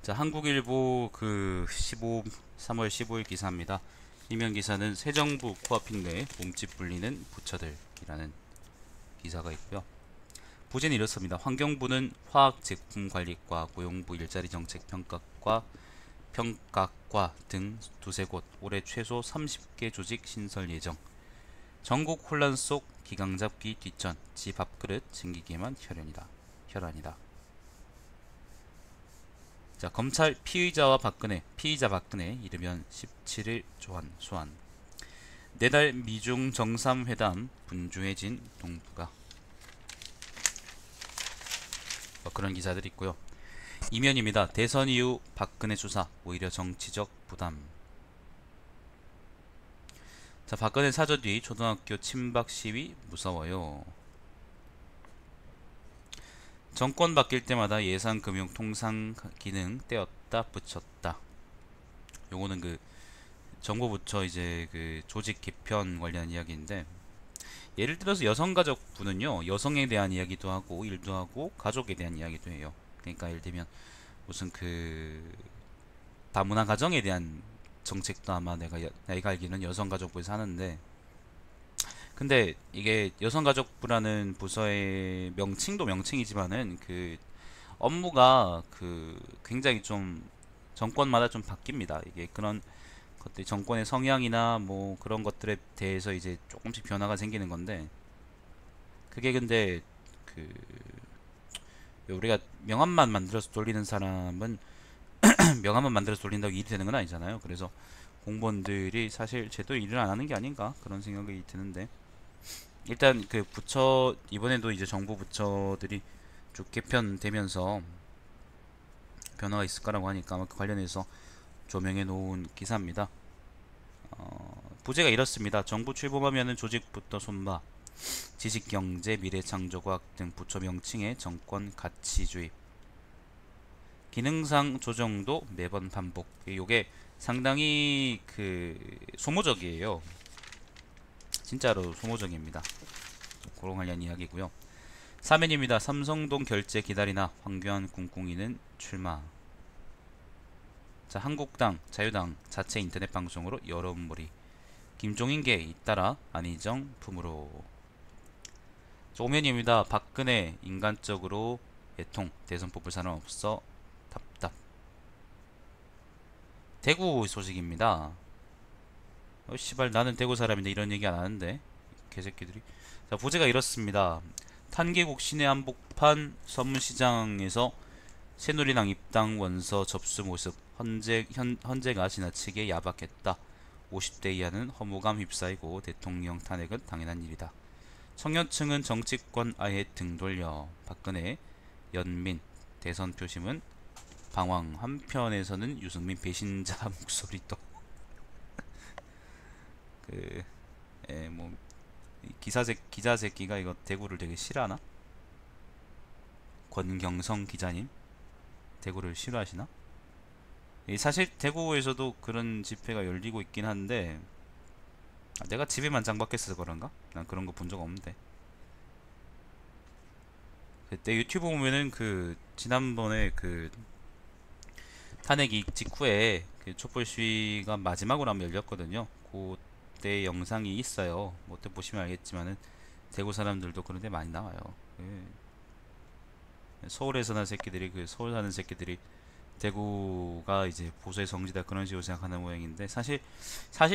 자, 한국일보 3월 15일 기사입니다. 이면 기사는 새 정부 코앞인 데 몸집 불리는 부처들이라는 기사가 있고요. 부제는 이렇습니다. 환경부는 화학제품관리과, 고용부 일자리정책평가과 등 두세 곳 올해 최소 30개 조직 신설 예정. 전국 혼란 속 기강잡기 뒷전, 지 밥그릇 챙기기에만 혈안이다. 자, 검찰 피의자 박근혜 이르면 17일 소환. 내달 미중 정상회담 분주해진 동북아. 그런 기사들이 있고요. 이면입니다. 대선 이후 박근혜 수사 오히려 정치적 부담. 자, 박근혜 사저 뒤 초등학교 침박 시위 무서워요. 정권 바뀔 때마다 예산금융통상 기능 떼었다 붙였다. 요거는 정부 부처 이제 조직 개편 관련 이야기인데, 예를 들어서 여성가족부는요, 여성에 대한 이야기도 하고 일도 하고 가족에 대한 이야기도 해요. 그러니까 예를 들면 무슨 다문화 가정에 대한 정책도 아마 내가 알기로는 여성가족부에서 하는데, 근데 이게 여성가족부라는 부서의 명칭도 명칭이지만은 업무가 굉장히 좀 정권마다 좀 바뀝니다. 이게 그런 것들 정권의 성향이나 뭐 그런 것들에 대해서 이제 조금씩 변화가 생기는 건데, 그게 근데 그 우리가 명함만 만들어서 돌리는 사람은 명함만 만들어서 돌린다고 일이 되는 건 아니잖아요. 그래서 공무원들이 사실 제대로 일을 안 하는 게 아닌가 그런 생각이 드는데, 일단 부처 이번에도 이제 정부 부처들이 쭉 개편되면서 변화가 있을 거라고 하니까 아마 그 관련해서 조명해 놓은 기사입니다. 부제가 이렇습니다. 정부 출범하면은 조직부터 손봐. 지식경제, 미래창조과학 등 부처 명칭의 정권 가치 주입. 기능상 조정도 매번 반복. 요게 상당히 소모적이에요. 진짜로 소모적입니다. 그런 관련 이야기고요. 사면입니다. 삼성동 결제 기다리나 황교안 꿍꿍이는 출마. 자, 한국당, 자유당 자체 인터넷 방송으로 여론몰이. 김종인계 잇따라 안희정 품으로. 오면입니다. 박근혜 인간적으로 애통. 대선 뽑을 사람 없어 답답. 대구 소식입니다. 씨발 나는 대구 사람인데 이런 얘기 안 하는데 개새끼들이. 자, 부제가 이렇습니다. 탄계국 시내 한복판 서문시장에서 새누리당 입당 원서 접수 모습. 헌재가 지나치게 야박했다. 50대 이하는 허무감 휩싸이고 대통령 탄핵은 당연한 일이다. 청년층은 정치권 아예 등 돌려. 박근혜, 연민, 대선 표심은 방황. 한편에서는 유승민 배신자 목소리도. 뭐 기자 새끼가 이거 대구를 되게 싫어하나? 권경성 기자님 대구를 싫어하시나? 사실 대구에서도 그런 집회가 열리고 있긴 한데, 내가 집에만 장박했어서 그런가? 난 그런 거 본 적 없는데. 그때 유튜브 보면은 지난번에 탄핵 직후에 촛불 시위가 마지막으로 한번 열렸거든요. 그때 영상이 있어요. 뭐 어때 보시면 알겠지만은 대구 사람들도 그런데 많이 나와요. 서울에서 난 새끼들이 서울 사는 새끼들이 대구가 이제 보수의 성지다 그런 식으로 생각하는 모양인데, 사실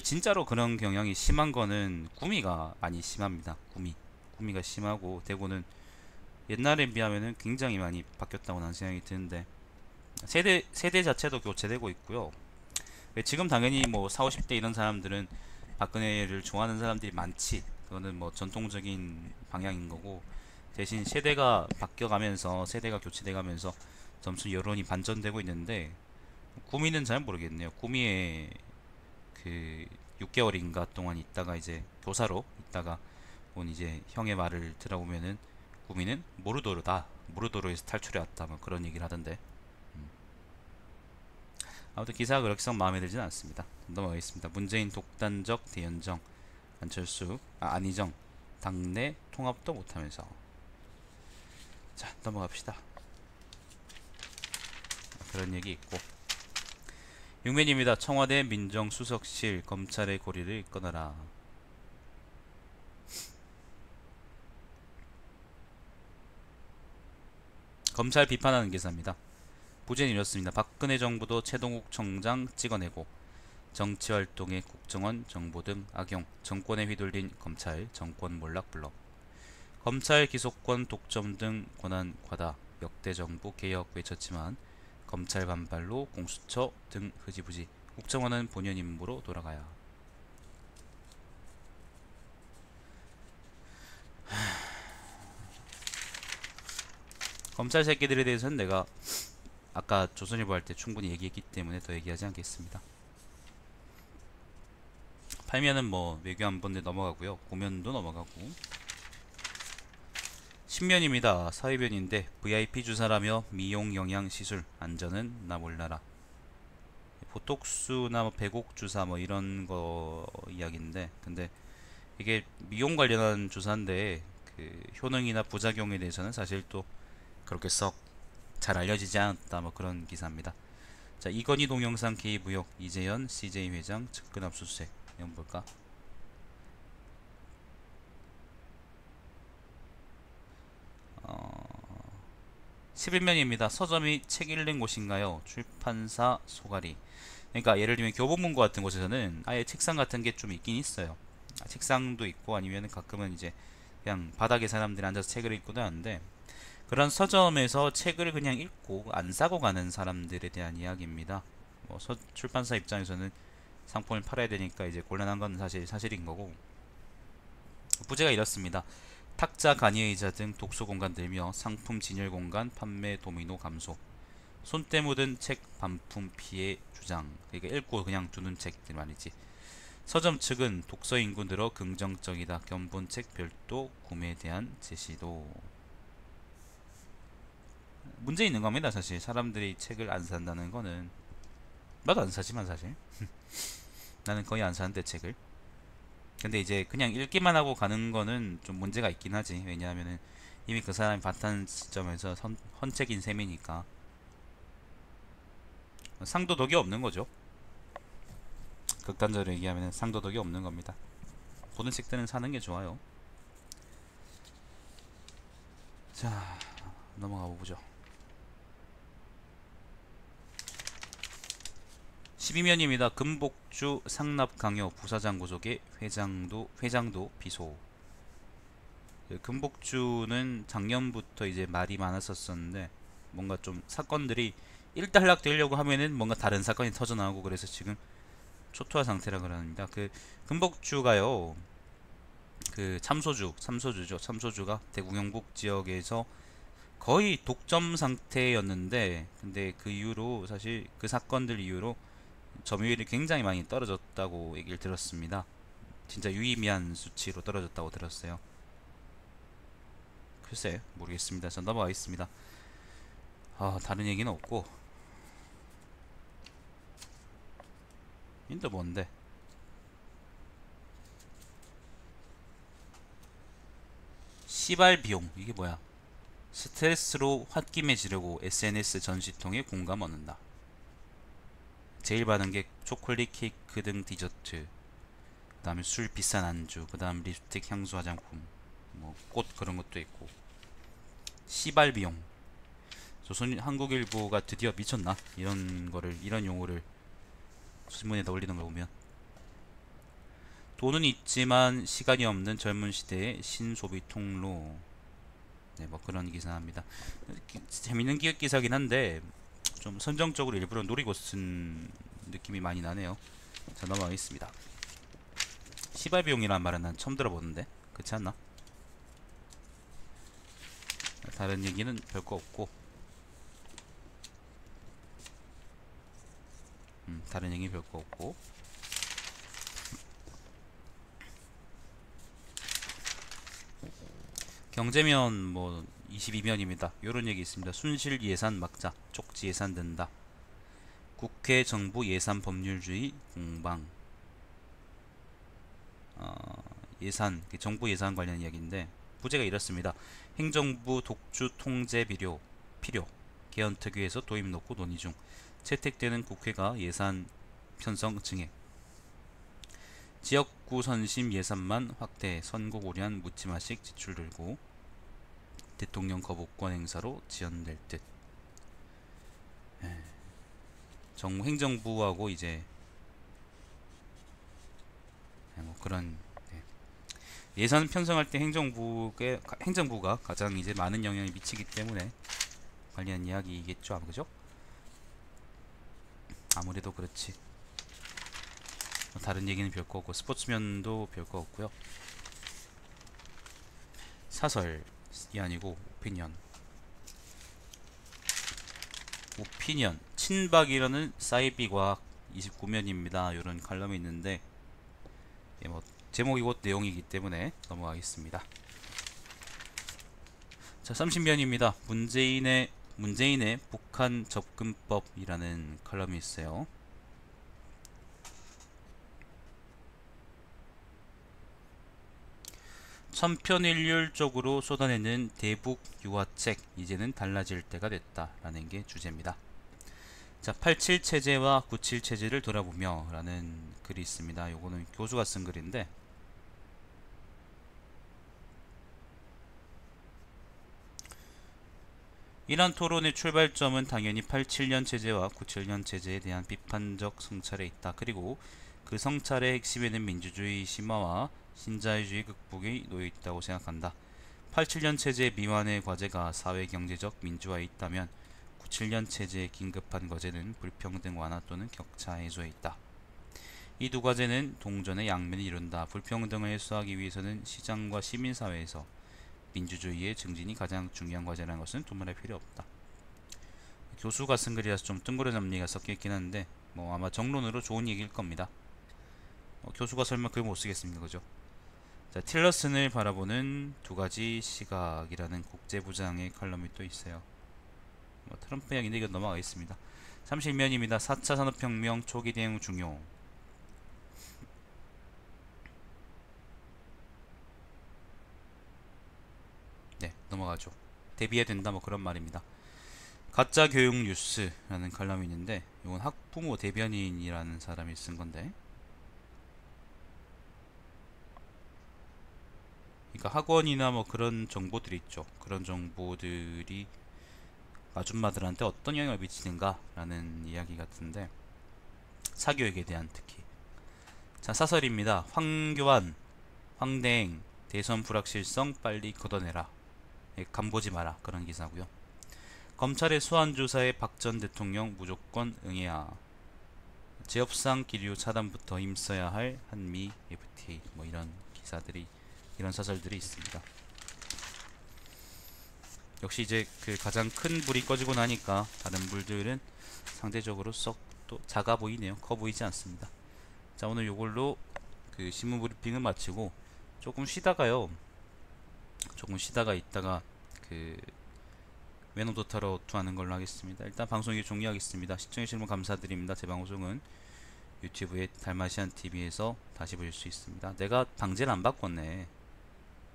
진짜로 그런 경향이 심한 거는 구미가 많이 심합니다. 구미가 심하고 대구는 옛날에 비하면은 굉장히 많이 바뀌었다고 난 생각이 드는데, 세대 자체도 교체되고 있고요. 지금 당연히 뭐 4, 50대 이런 사람들은 박근혜를 좋아하는 사람들이 많지. 그거는 뭐 전통적인 방향인 거고, 대신 세대가 바뀌어가면서 세대가 교체돼가면서 점수 여론이 반전되고 있는데, 구미는 잘 모르겠네요. 구미에 6개월인가 동안 있다가 이제 교사로 있다가 온 이제 형의 말을 들어보면은 구미는 모르도로에서 탈출해 왔다 뭐 그런 얘기를 하던데. 아무튼 기사가 그렇게 썩 마음에 들진 않습니다. 넘어가겠습니다. 문재인 독단적 대연정. 안희정 당내 통합도 못하면서. 자, 넘어갑시다. 그런 얘기 있고. 육면입니다. 청와대 민정수석실 검찰의 고리를 끊어라. 검찰 비판하는 기사입니다. 부제는 이렇습니다. 박근혜 정부도 최동욱 청장 찍어내고 정치활동에 국정원, 정보 등 악용, 정권에 휘둘린 검찰, 정권 몰락 블록, 검찰 기소권 독점 등 권한 과다, 역대 정부 개혁 외쳤지만 검찰 반발로 공수처 등 흐지부지, 국정원은 본연 임무로 돌아가야. 검찰 새끼들에 대해서는 내가 아까 조선일보 할 때 충분히 얘기했기 때문에 더 얘기하지 않겠습니다. 팔면은 뭐 외교안보인데 넘어가고요. 고면도 넘어가고. 신면입니다. 사회변인데 VIP 주사라며 미용 영양 시술 안전은 나 몰라라. 보톡스나 뭐 배곡 주사 뭐 이런 거 이야기인데, 근데 이게 미용 관련한 주사인데 그 효능이나 부작용에 대해서는 사실 또 그렇게 썩 잘 알려지지 않았다, 뭐 그런 기사입니다. 자, 이건희 동영상 개입 의혹, 이재현 CJ 회장 측근 압수수색. 이건 볼까? 어... 11면입니다. 서점이 책 읽는 곳인가요? 출판사 소가리. 그러니까 예를 들면 교보문고 같은 곳에서는 아예 책상 같은 게 좀 있긴 있어요. 책상도 있고 아니면 가끔은 이제 그냥 바닥에 사람들이 앉아서 책을 읽고도 하는데, 그런 서점에서 책을 그냥 읽고 안 사고 가는 사람들에 대한 이야기입니다. 뭐 출판사 입장에서는 상품을 팔아야 되니까 이제 곤란한 건 사실인 거고. 부제가 이렇습니다. 탁자, 간이의자 등 독서 공간 들며 상품 진열 공간 판매 도미노 감소, 손때 묻은 책 반품 피해 주장. 그러니까 읽고 그냥 두는 책들 말이지. 서점 측은 독서 인구 늘어 긍정적이다. 견본책 별도 구매에 대한 제시도. 문제 있는 겁니다. 사실 사람들이 책을 안 산다는 거는. 나도 안 사지만 사실 나는 거의 안 사는데 책을. 근데 이제 그냥 읽기만 하고 가는 거는 좀 문제가 있긴 하지. 왜냐하면은 이미 그 사람이 봤던 시점에서 헌책인 셈이니까 상도덕이 없는 거죠. 극단적으로 얘기하면 상도덕이 없는 겁니다. 보는 책들은 사는 게 좋아요. 자, 넘어가 보죠. 12면입니다. 금복주 상납 강요, 부사장 구속에 회장도 비소. 금복주는 작년부터 이제 말이 많았었는데 뭔가 좀 사건들이 일단락 되려고 하면은 뭔가 다른 사건이 터져 나오고, 그래서 지금 초토화 상태라 그럽니다. 그 금복주가요, 그 참소주죠. 참소주가 대구 경북 지역에서 거의 독점 상태였는데, 근데 그 이후로 사실 그 사건들 이후로 점유율이 굉장히 많이 떨어졌다고 얘기를 들었습니다. 진짜 유의미한 수치로 떨어졌다고 들었어요. 글쎄 모르겠습니다. 전 넘어가겠습니다. 다른 얘기는 없고. 인도 뭔데? 시발 비용, 이게 뭐야? 스트레스로 홧김에 지르고 SNS 전시통에 공감 얻는다. 제일 많은 게 초콜릿 케이크 등 디저트, 그 다음에 술, 비싼 안주, 그 다음 립스틱, 향수, 화장품, 뭐 꽃 그런 것도 있고. 시발 비용. 조선 한국일보가 드디어 미쳤나? 이런 용어를 신문에다 올리는 걸 보면. 돈은 있지만 시간이 없는 젊은 시대의 신소비 통로. 네, 뭐 그런 기사입니다. 재밌는 기획 기사긴 한데 좀 선정적으로 일부러 노리고 쓴 느낌이 많이 나네요. 자, 넘어가겠습니다. 시발 비용이라는 말은 난 처음 들어보는데, 그렇지 않나? 다른 얘기는 별거 없고. 다른 얘기 별거 없고. 경제면 뭐 22면입니다. 요런 얘기 있습니다. 순실 예산 막자, 쪽지 예산 든다. 국회 정부 예산 법률주의 공방. 예산, 정부 예산 관련 이야기인데 부제가 이렇습니다. 행정부 독주 통제 필요. 개헌특위에서 도입 놓고 논의 중. 채택되는 국회가 예산 편성 증액. 지역구 선심 예산만 확대. 선거 고려한 묻지마식 지출 늘고. 대통령 거부권 행사로 지연될 듯. 정부 행정부하고 이제 뭐 그런 예산 편성할 때 행정부가 가장 이제 많은 영향을 미치기 때문에 관련 이야기겠죠, 아마. 그죠? 아무래도 그렇지. 다른 얘기는 별 거 없고 스포츠면도 별 거 없고요. 사설이 아니고 오피니언 친박이라는 사이비과학 29면입니다. 이런 칼럼이 있는데 뭐 제목이 곧 내용이기 때문에 넘어가겠습니다. 자, 30면입니다. 문재인의 북한 접근법이라는 칼럼이 있어요. 천편일률적으로 쏟아내는 대북 유화책, 이제는 달라질 때가 됐다 라는 게 주제입니다. 자, 87 체제와 97 체제를 돌아보며 라는 글이 있습니다. 요거는 교수가 쓴 글인데 이런 토론의 출발점은 당연히 87년 체제와 97년 체제에 대한 비판적 성찰에 있다. 그리고 그 성찰의 핵심에는 민주주의 심화와 신자유주의 극복이 놓여있다고 생각한다. 87년 체제 미완의 과제가 사회경제적 민주화에 있다면 97년 체제의 긴급한 과제는 불평등 완화 또는 격차 해소에 있다. 이 두 과제는 동전의 양면을 이룬다. 불평등을 해소하기 위해서는 시장과 시민사회에서 민주주의의 증진이 가장 중요한 과제라는 것은 두말할 필요 없다. 교수가 쓴 글이라서 좀 뜬구름 잡리가 섞여있긴 한데 뭐 아마 정론으로 좋은 얘기일 겁니다. 교수가 설마 글 못 쓰겠습니까, 그죠? 자, 틸러슨을 바라보는 두 가지 시각이라는 국제부장의 칼럼이 또 있어요. 뭐 트럼프 이야기인데 이건 넘어가겠습니다. 30면입니다. 4차 산업혁명 초기 대응 중요. 네, 넘어가죠. 대비해야 된다 뭐 그런 말입니다. 가짜 교육 뉴스라는 칼럼이 있는데 이건 학부모 대변인이라는 사람이 쓴 건데, 그러니까 학원이나 뭐 그런 정보들이 있죠. 그런 정보들이 아줌마들한테 어떤 영향을 미치는가 라는 이야기 같은데, 사교육에 대한 특히. 자, 사설입니다. 황교안, 황대행, 대선 불확실성 빨리 걷어내라. 간보지 마라. 그런 기사고요. 검찰의 소환조사에 박 전 대통령 무조건 응해야. 제협상 기류 차단부터 힘써야 할 한미 FTA. 뭐 이런 기사들이, 이런 사설들이 있습니다. 역시 이제 그 가장 큰 불이 꺼지고 나니까 다른 불들은 상대적으로 썩 또 작아 보이네요. 커 보이지 않습니다. 자, 오늘 요걸로 그 신문 브리핑을 마치고 조금 쉬다가 있다가 그 외노도 타러 투하는 걸로 하겠습니다. 일단 방송이 종료하겠습니다. 시청해주신 분 감사드립니다. 제 방송은 유튜브에 달마시안TV에서 다시 보실 수 있습니다. 내가 방제를 안 바꿨네.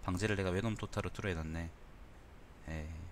방제를 내가 외놈 도타로 틀어해놨네. 에이.